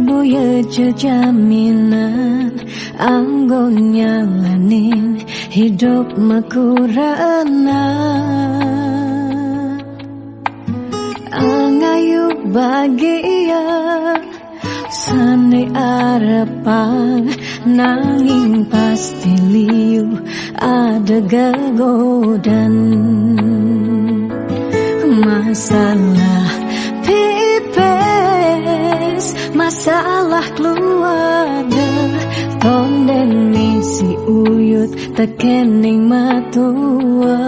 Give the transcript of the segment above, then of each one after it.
Buya jaminan anggo nyalanin hidup makurana angayu bahagia sane arepan nanging pasti liu ada gegodan masalah pipes masalah keluarga tonden si uyut tekening matua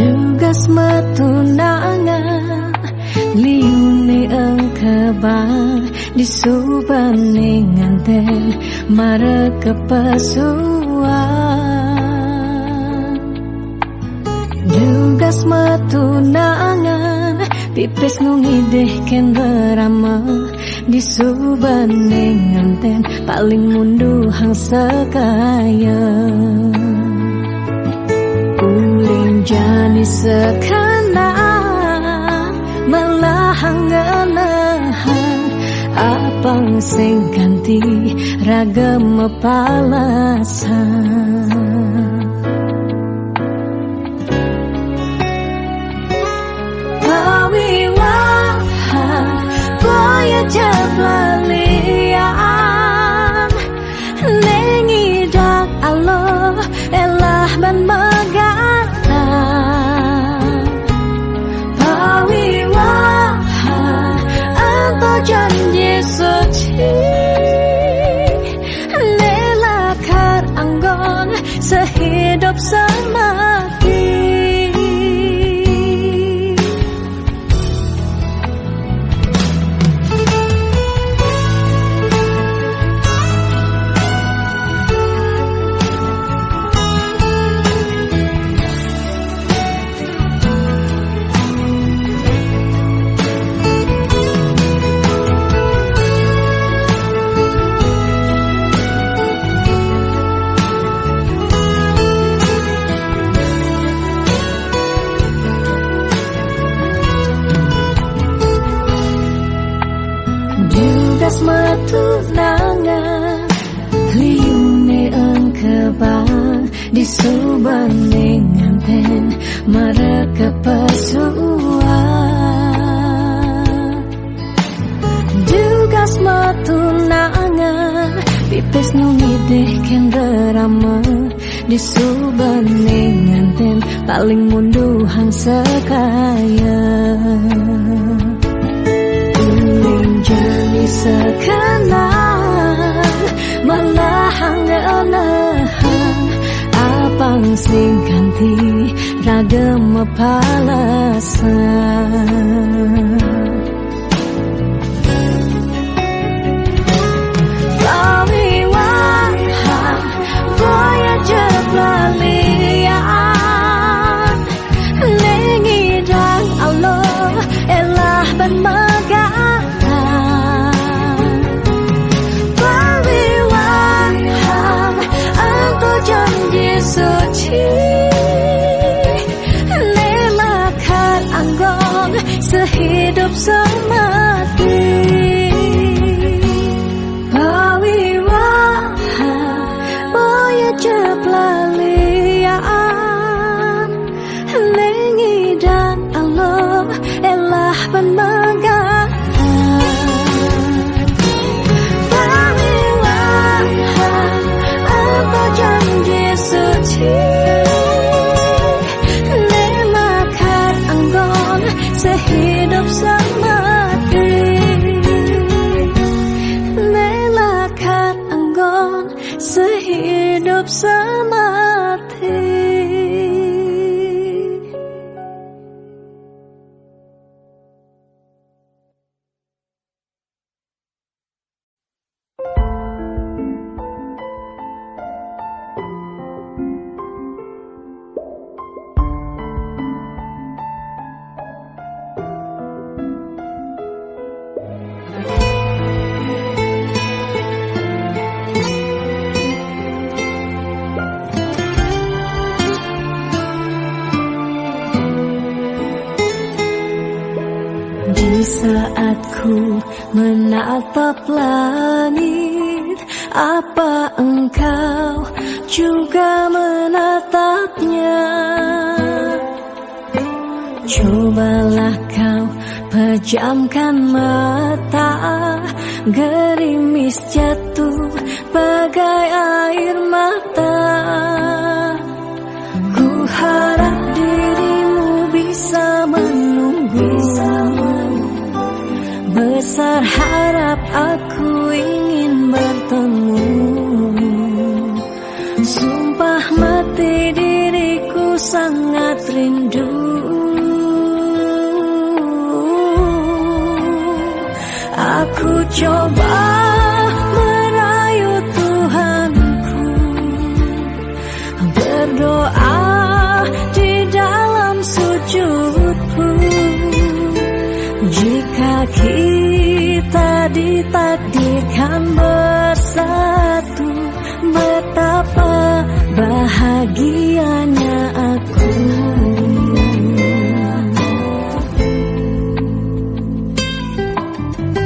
Jugas matunangan liune engkebang disubane nganten mara kepasuan Jugas matunangan pipis nungideh ken berama disubane nganten paling munduhang sekaya Jani sekarang melahang ngelahan apang sing ganti ragam palasan pawiwahan boya jablalian nengidak Allah elah ban megah janji suci nelakar anggon sehidup semati matunangan liune engkebang disubane nganten mara kepasuan Jugas matunangan pipis nungideh ken derama disubane nganten paling munduhang sekaya Jani sekarang melahang ngelahan apang sing ganti ragam palasan pawiwahan boya jablalian nengidang Allah elah ban megah janji suci nelakar anggon sehidup semati pawiwahan boya jablalian nengidang Allah elah ban megah janji suci nelakar anggon sehidup semati Di saat ku menatap langit, apa engkau juga menatapnya? Cobalah kau pejamkan mata, gerimis jatuh bagai air mata. Ku harap dirimu bisa menunggu. Besar harap aku ingin bertemu. Sumpah mati diriku sangat rindu. Aku coba merayu Tuhanku, berdoa di dalam sujudku. Jika kita ditakdirkan bersatu, betapa bahagianya aku.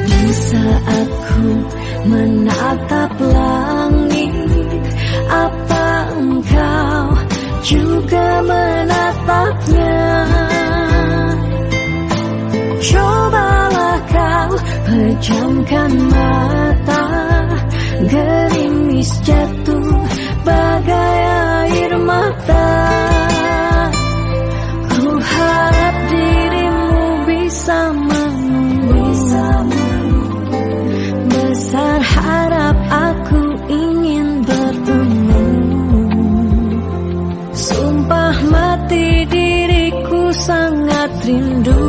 Di saat ku menatap langit, apa engkau juga menatapnya? Cobalah kau pejamkan mata, gerimis jatuh bagai air mata. Ku harap dirimu bisa menunggu. Besar harap aku ingin bertemu. Sumpah mati diriku sangat rindu.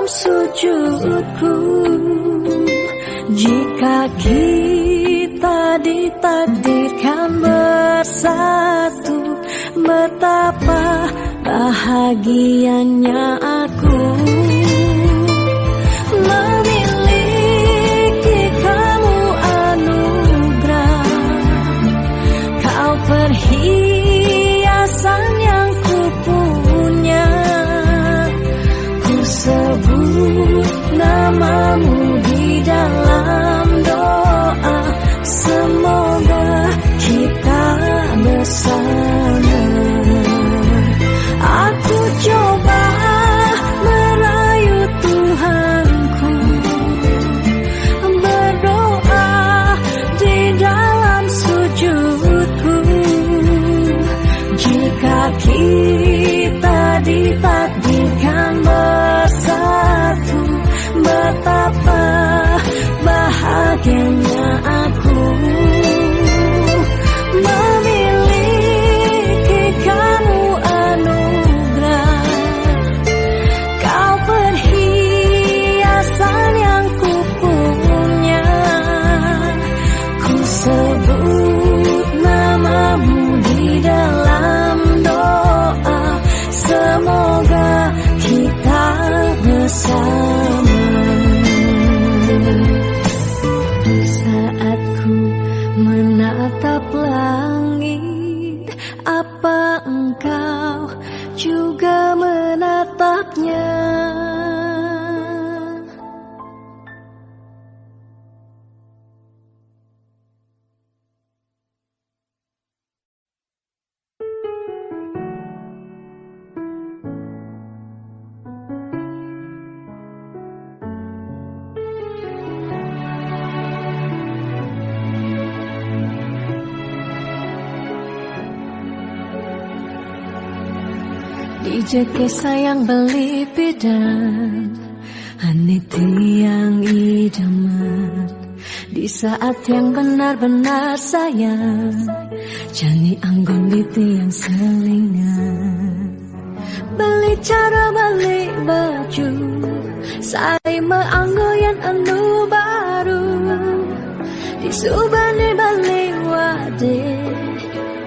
Sujudku, jika kita ditakdirkan bersatu, betapa bahagianya aku. Memiliki kamu anugerah, kau perhiasan yang ku punya. Ku sebut namamu di dalam doa, semoga kita bersama. Aku coba merayu Tuhanku, berdoa di dalam sujudku. Jika kita ditakdirkan bersatu, betapa bahagianya aku. Memiliki kamu anugerah, kau perhiasan yang ku punya. Ku sebut namamu di dalam doa, semoga kita bersama. Saat ku menatap langit, apa engkau juga menatapnya? Dijeke sayang beli pidan, ane tiang idaman. Di saat yang benar-benar sayang, Jani anggon di tiang selingan. Beli cara beli baju, saya meanggoyan anu baru. Di subane beli wade,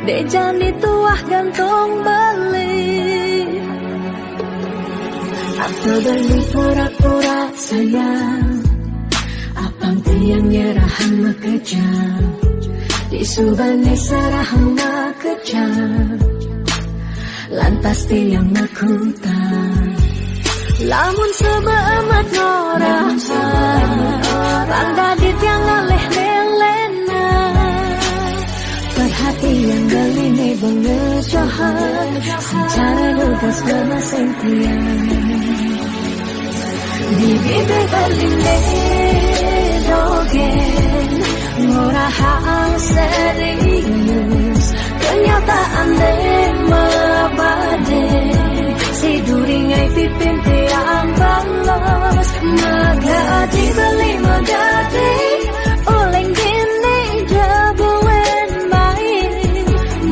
de Jani tuah gantung beli. Atau beli pura-pura sayang, apang tiang nyerahan makejam. Di subane serahan makejam, lantas tiang nakutan. Lamun sebeamat noraha, bangga di tiang ngaleh lelena. Perhatian geline bengejohan, secara lugas memasing tiang. Di bibir geline dogen, ngorahang serius. Kenyataan mabade, si duringai pipin tiang balos. Magadi beli magadi, oleng gini jabuen main.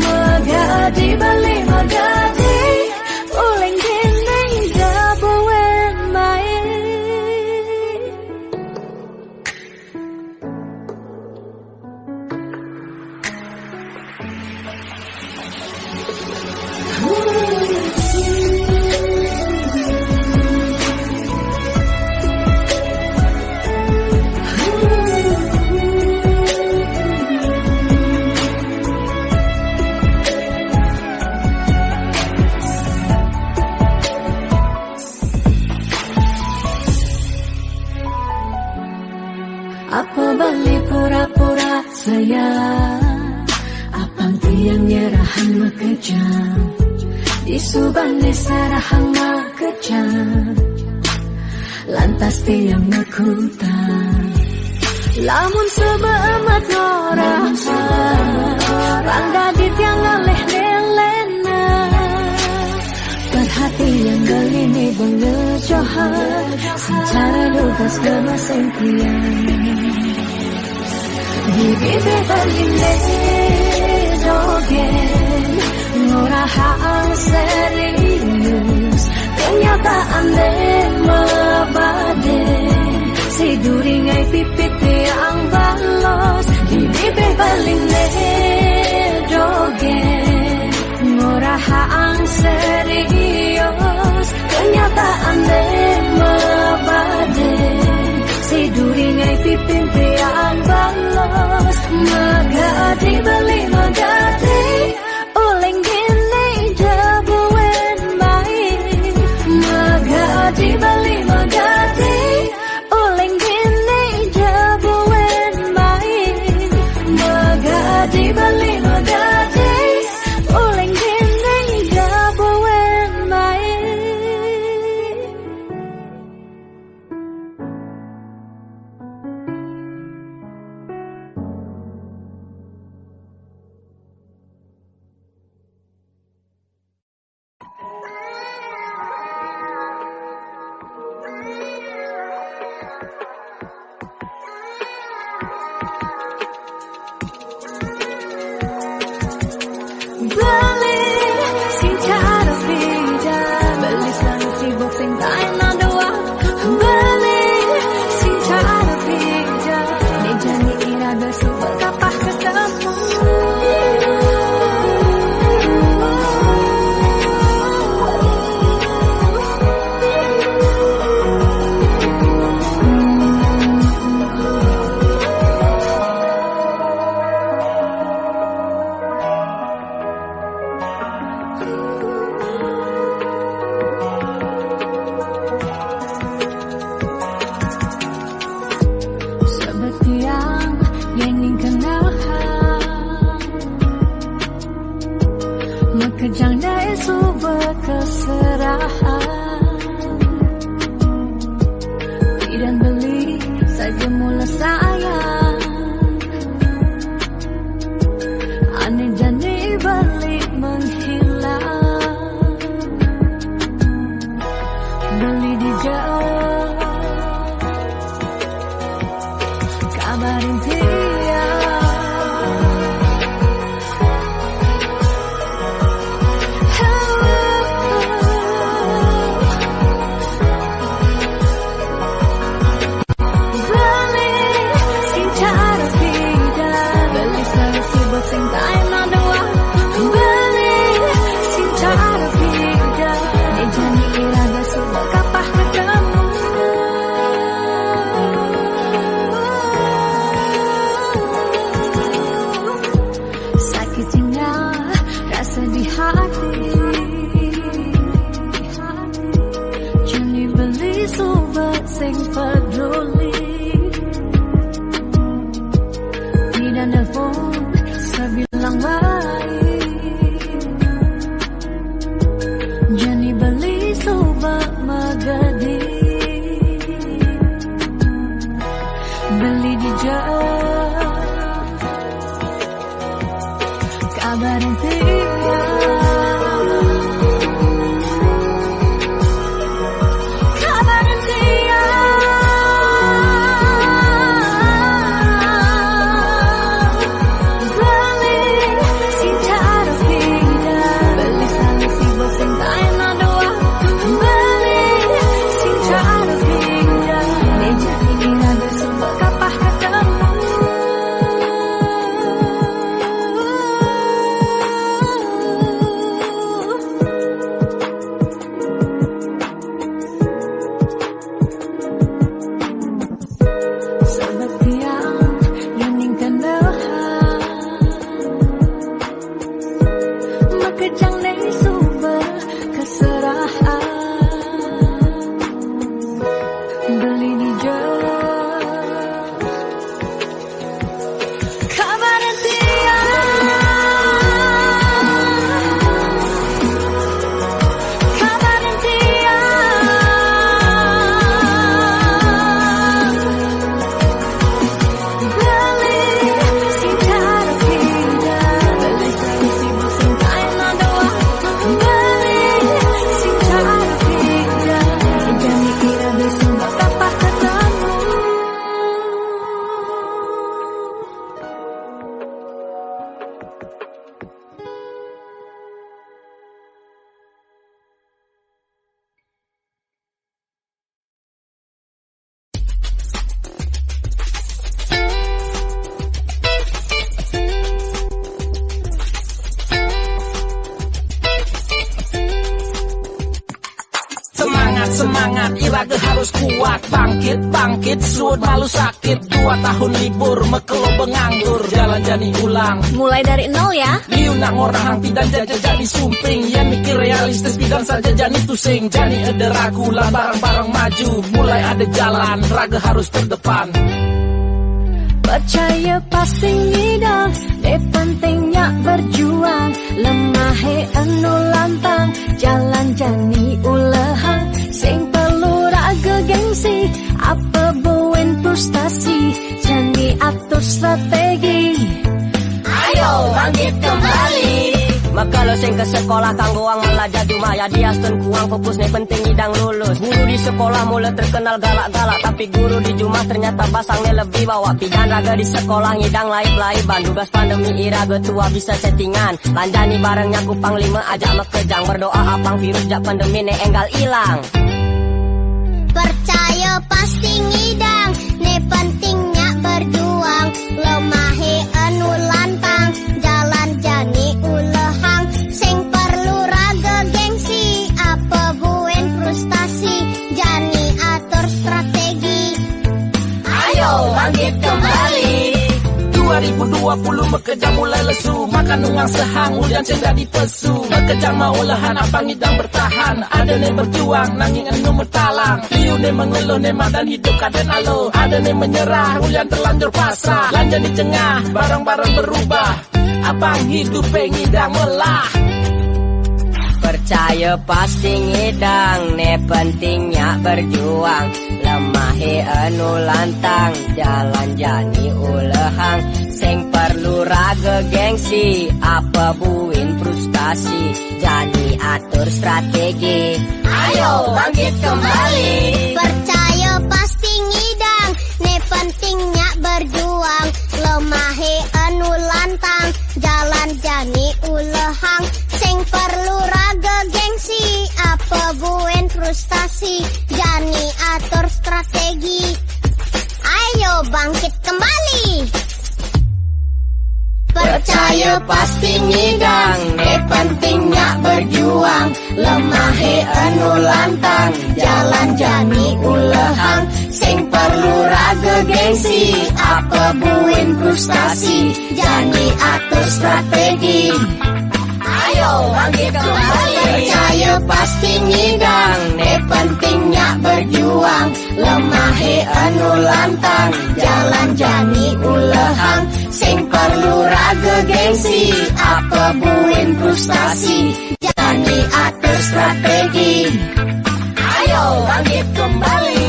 Magadi beli magadi, oleng gini jabuen main. Apa beli pura-pura sayang, apang tiang nyerahan makejam. Di subane serahan makejam, lantas tiang nakutan. Lamun sebeamat noraha, bangga di tiang ngaleh lelena. Perhatian geline bengejohan, secara lugas memasing tiang. Di bibir geline dogen, ngorahang serius. Kenyataan mabade, si duringai pipit tiang balos. Di bibir geline dogen, ngorahang serius. Kenyataan mabade, si duringai pipin tiang balos. Magadi beli magadi, oleng gini jabuen main. Magadi beli magadi, oleng gini jabuen main. Magadi beli magadi, oleng gini jabuen main. Beli sing cara beda, beli selalu sibuk sing tak enak doa. Beli sing cara beda, ni Jani irada super kapah ketemu. kabarin dia. Sing peduli tidak nelfon sebilang baik, jadi beli sobat magadi, beli di jalan kabarin dia. Semangat, Iraga harus kuat. Bangkit, suut malu sakit. 2 tahun libur, mekelo benganggur. Jalan jani ulang, mulai dari nol ya. liu nak ngorang hang pidan jaja jadi sumping. Yang mikir realistis pidan saja jani tusing. Jani ada ragu lah barang-barang maju. Mulai ada jalan, raga harus terdepan. Percaya pasti ngidang, pentingnya berjuang. Lemah anu lantang, jalan jani ulehang. Sing perlu raga gengsi, apa buin frustasi. Jani atur strategi, ayo bangkit kembali. Maka lo sing ke sekolah kanggo ang melajah Jumaya diastun kuang fokus nih penting idang lulus. Guru di sekolah mulai terkenal galak-galak, tapi guru di Jumah ternyata pasangnya lebih bawa. Pidan raga di sekolah ngidang laib-laiban. Tugas pandemi iraga tua bisa settingan. Lanjani barengnya kupang 5 ajak mekejang. Berdoa apang virus jak pandemi ne enggal ilang. Percaya pasti ngidang, ne pentingnya berjuang. Lemahe anu lantang, jalan jani ulehang. Sing perlu raga gengsi, apa buen frustasi. Jani atur strategi, Ayo bangkit kembali. 2020 bekerja mulai lesu. Makan ungang sehang, hujan cenda di pesu. Bekerja mau lahan apa ngidang bertahan. Ada ne berjuang, nanging anu mertalang. Liu ne mengeluh ne madan hidup kaden alo. Ada ne menyerah, hujan terlanjur pasrah. Lanjut di tengah, barang-barang berubah. Abang hidup ngidang melah. Percaya pasti ngidang, ne pentingnya berjuang. Lemahe anu lantang, jalan jani ulehang. Sing perlu raga gengsi, apa buin frustasi. Jani atur strategi, ayo bangkit kembali. percaya pasti ngidang, ne pentingnya berjuang. bangkit kembali. Percaya pasti ngidang, pentingnya berjuang. Lemah anu lantang, jalan jani ulehang. Sing perlu raga gengsi, apa buin frustasi. Jani atur strategi, ayo bangkit kembali. Percaya pasti ngidang, pentingnya berjuang. Lemah anu lantang, jalan jani ulehang. Sing perlu raga gengsi, apa buin frustasi. Jani atur strategi, ayo bangkit kembali.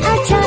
Aja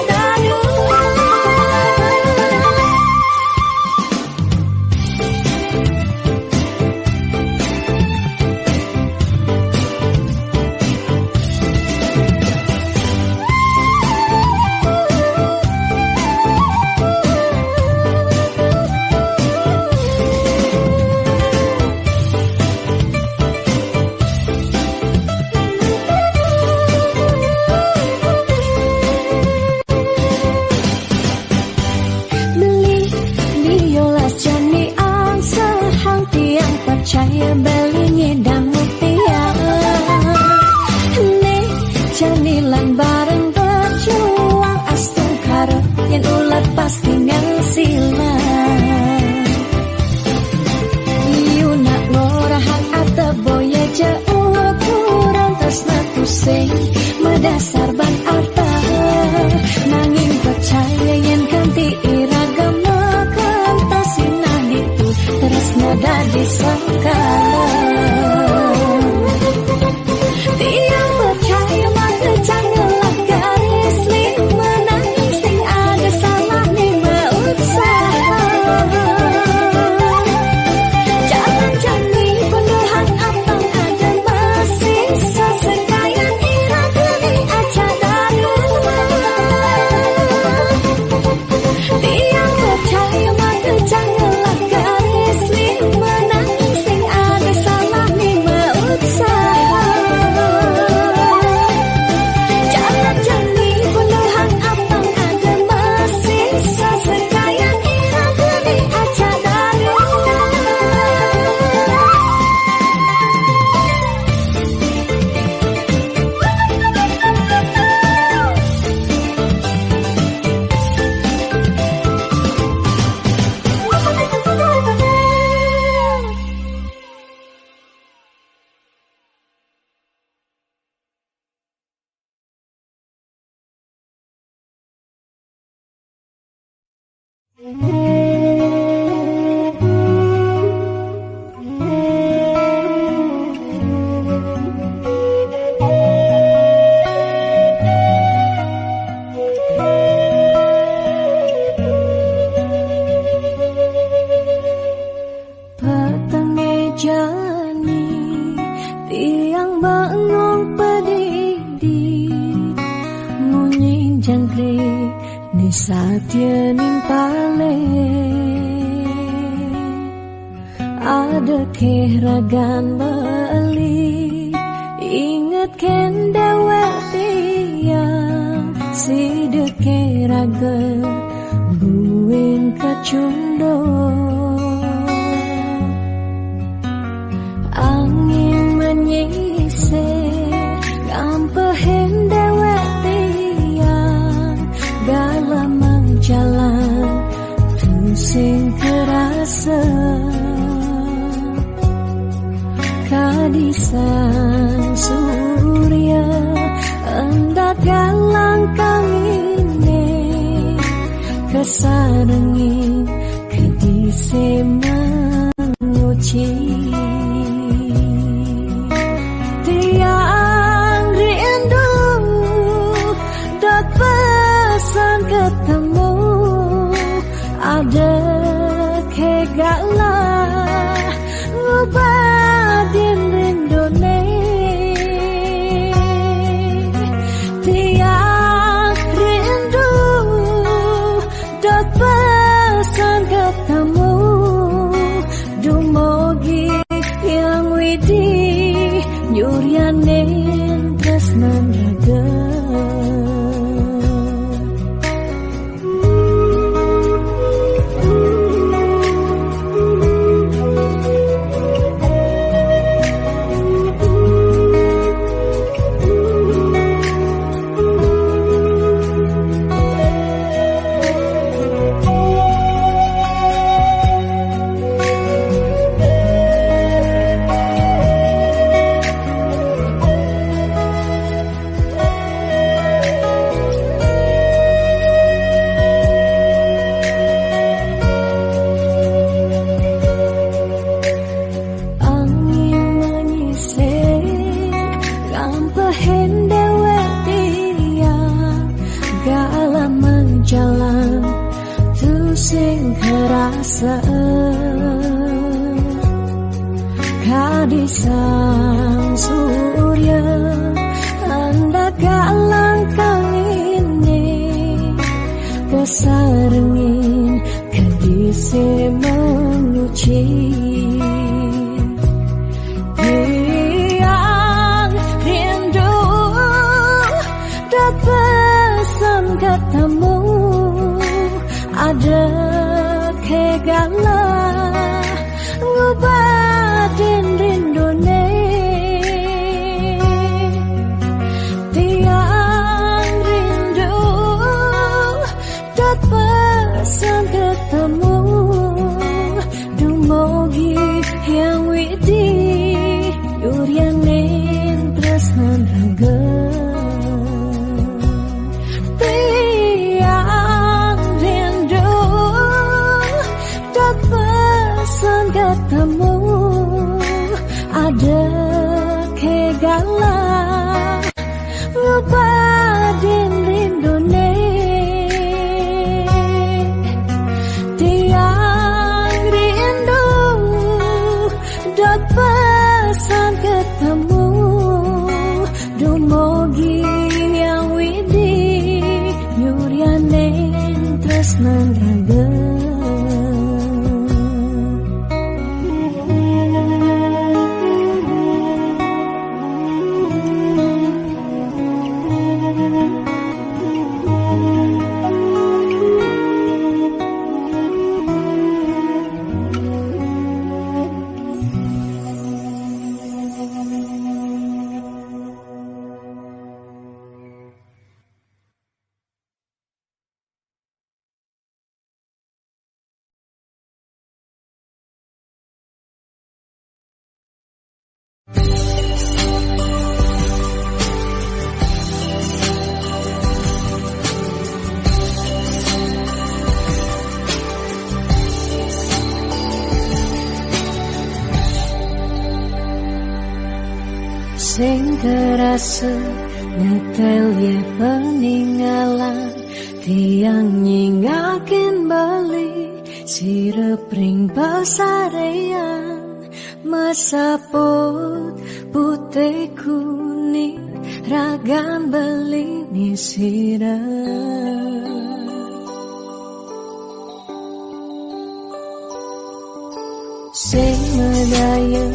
tianing pale ada keragan beli inget ken dewek tiang si dekeraga buin kacundo angin menyisir gampehen dewek tiang galamang jalan pusing kerasa kadisan surya endat galang kangine kesarengin kedise menguci tiang rindu dot pesan ketemu ada kegalah ngubadin rindone tiang rindu dot pesan ketemu dumogi yang widi nyuryanin tresnan raga kadisang surya hendak galang kangine kesarengin kadise menguci tiang rindu dat pesan ketemu ada kegalah ngubadin rindone tiang rindu dat pesan ketemu dumogi yang widi yuryanin tresnan raga ketemu ada kegalah ngubadin rindone tiang rindu dot pesan ketemu dumogi yang widi nyuryanin tresnan raga sing kerasa nyetel ya peninggalan tiang nyingakin bali sirepring pasarean masaput putih kuning ragan beli ni sirah sing medaya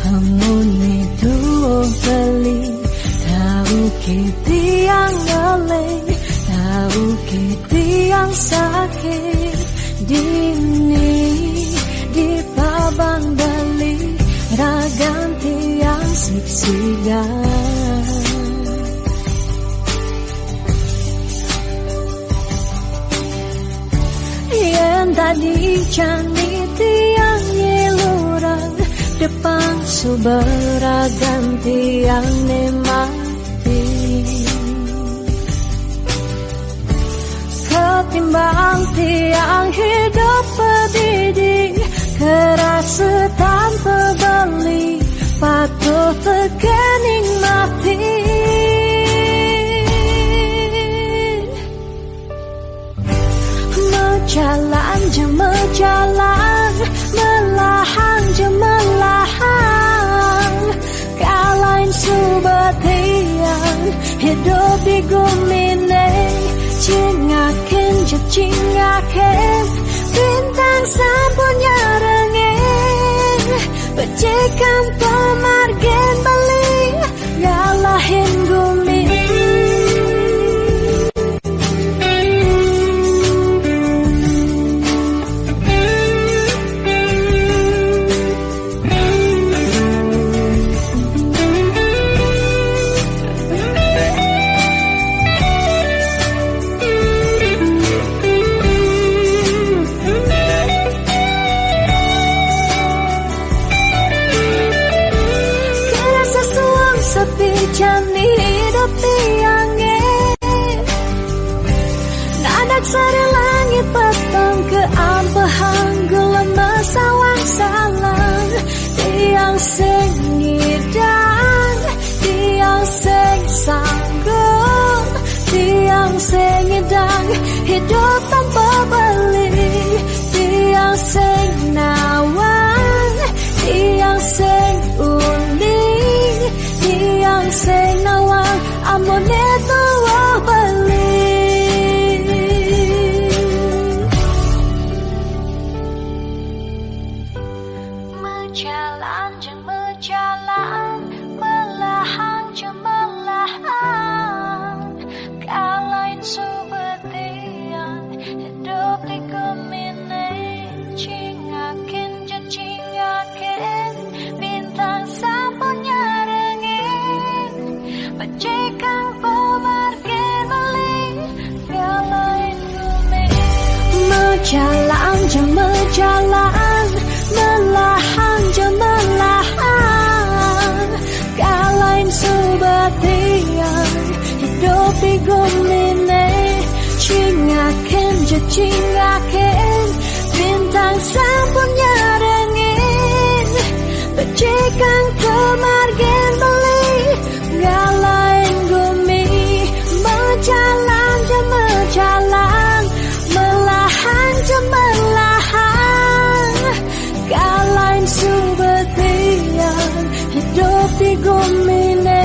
hamune duo beli tahu kitiang ngale tahu kitiang sakit dini di pabang bali ragan tiang siksigan yang tadi cani tiang nyeluran depan suberagan tiang nemati ketimbang tiang hidup pedidi keras tanpa beli patuh tekening mati jalan je jalan melahan je melahan kalain subatian hidup di gumine cingakin je cingakin bintang sapunya rengeng becikan pemargen bali ngalahin gumi jani hidup tiangnya nadak sari langit petang ke ampehan gelam sawang salang tiang sing ngidang tiang sing sanggup tiang sing ngidang hidup tanpa beli tiang sing nawang tiang sing uling tiang sing nawang amone tuwa bali menjalan je menjalan melahan je melahan kalain subetian hidup di kumine cingakin je cingakin bintang sapunya becikan pemargen beli kalain gumi menjalan je menjalan melahan je melahan kalain subatian hidup di gumine cingakin je cingakin bintang sapunya rengin becikan pemargen beli ngalain gumi menjalan je menjalan melahan je melahan kalain subetian hidup di gumine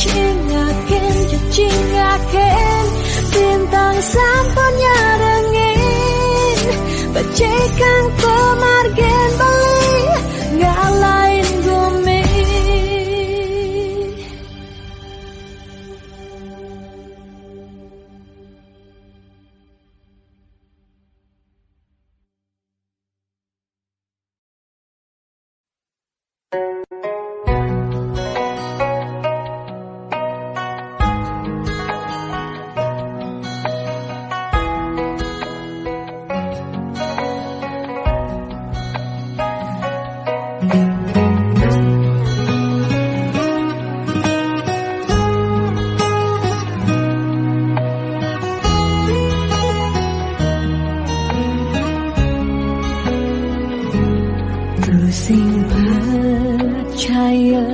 cingakin je cingakin bintang sapunya rengin becikan pemargen beli ngalain gumi percaya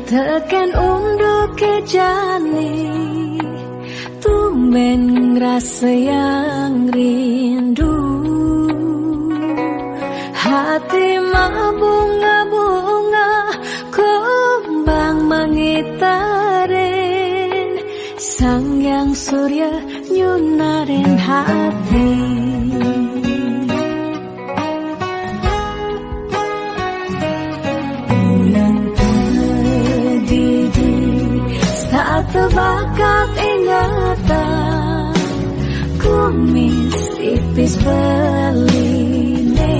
tekan unduk ke jani tumben ngerasa yang rindu hati bunga-bunga kembang mengitarin sang yang surya nyunarin hati tebakat ingatan kumis tipis beline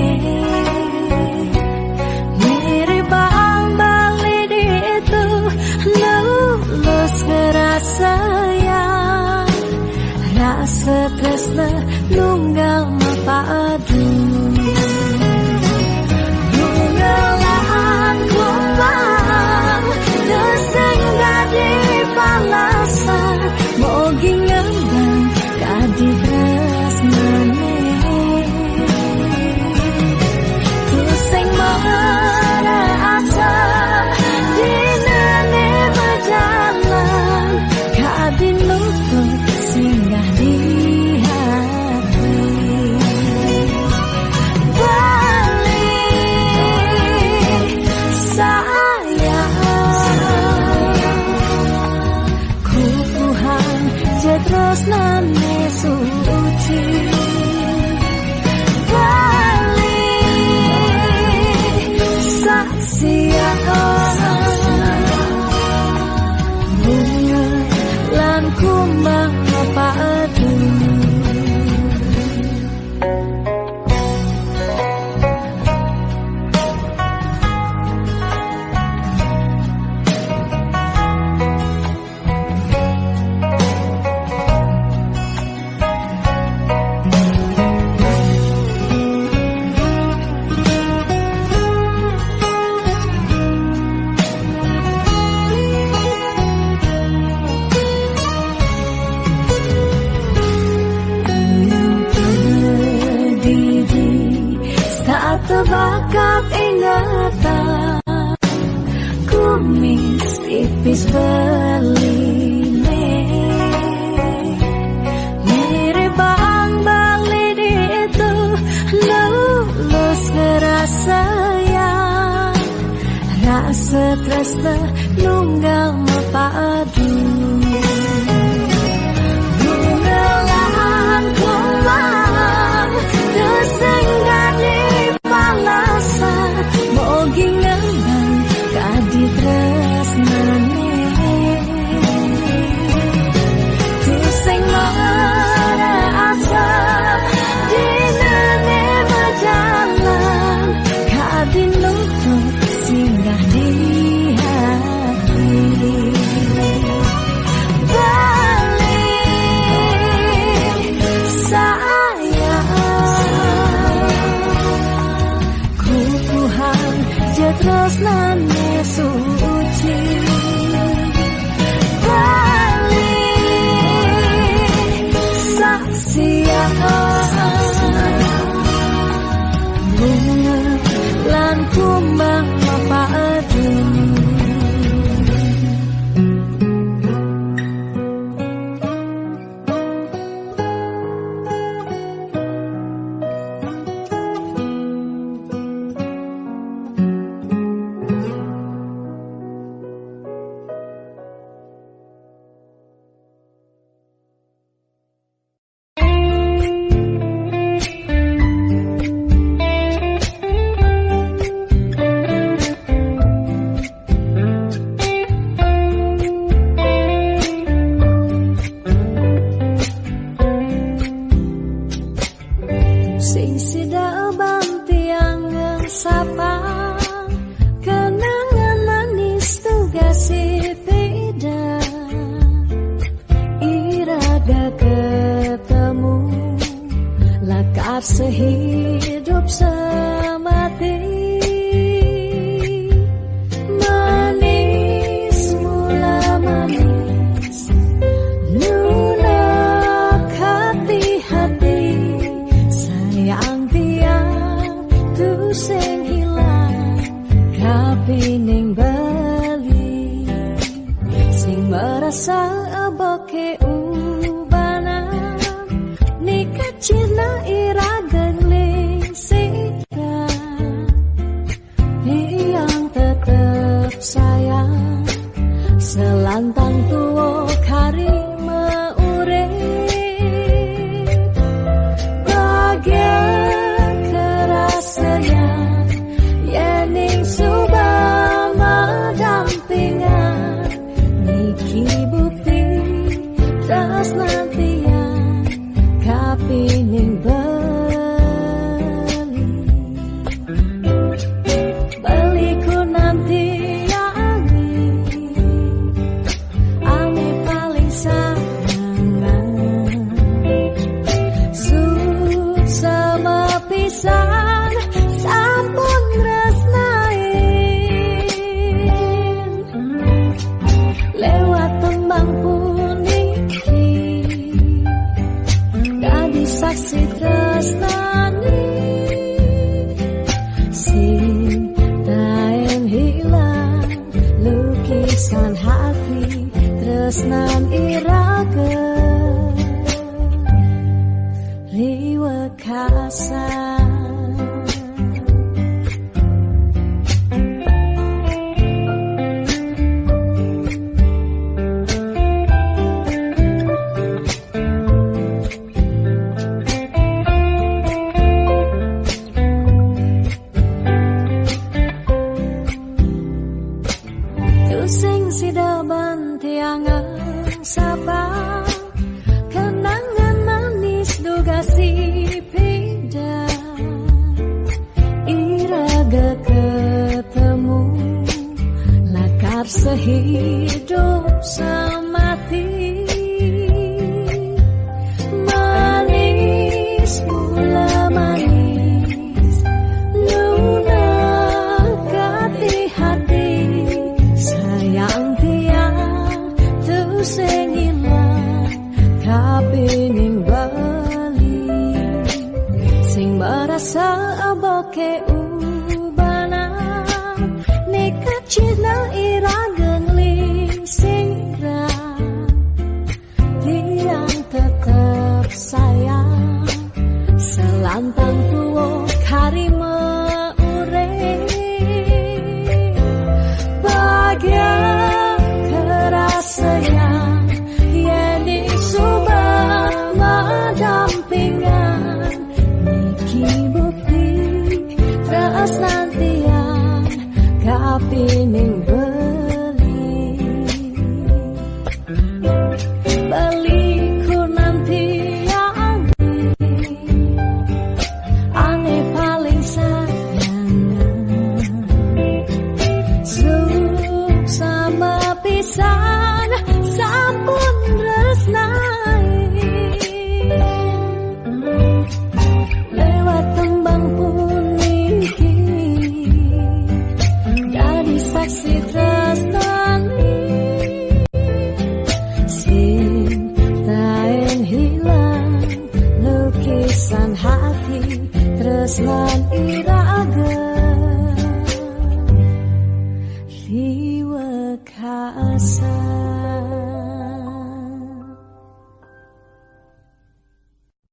mirip bang bali di itu lulus ngerasa ya rasa tresna nunggal mapadu nunggalan kumbang deseng gadi balasan mogi ngembang kadi tresnane tuseng mana asa dinane berjalan kadi luput singgah di hati balik sayang kupuhan jetresnane suci balik saksian bunga lan kumbang padu tebakat ingatan kumis tipis beline mirip bang bali di itu lulus ngerasa ya rasa tresna nunggal mapadu nunggalan kumbang deseng gadi balasan mogi ngembang kadi tresnane tuseng mana asa dinane berjalan kadi luput singgah di hati balik sayang kupuhan jetresnane suci balik saksian bunga lan kumbang padu sing sida bantiang sapa kenangan manis tugas beda iraga ketemu lakar sehidup semati manis mula manis lunak hati-hati sayang tiang tu sing hilang kapining bali sing merasa aboke ubanan nikah cina iraga ling sika yang tetap sayang selantang tuo kari meurep bagian kerasaan yening subama dampingan niki bukti tresnan iraga liwa kasa. Sing sidaban tiangan sabar kenangan manis duga si peda iraga ketemu lakar sehidup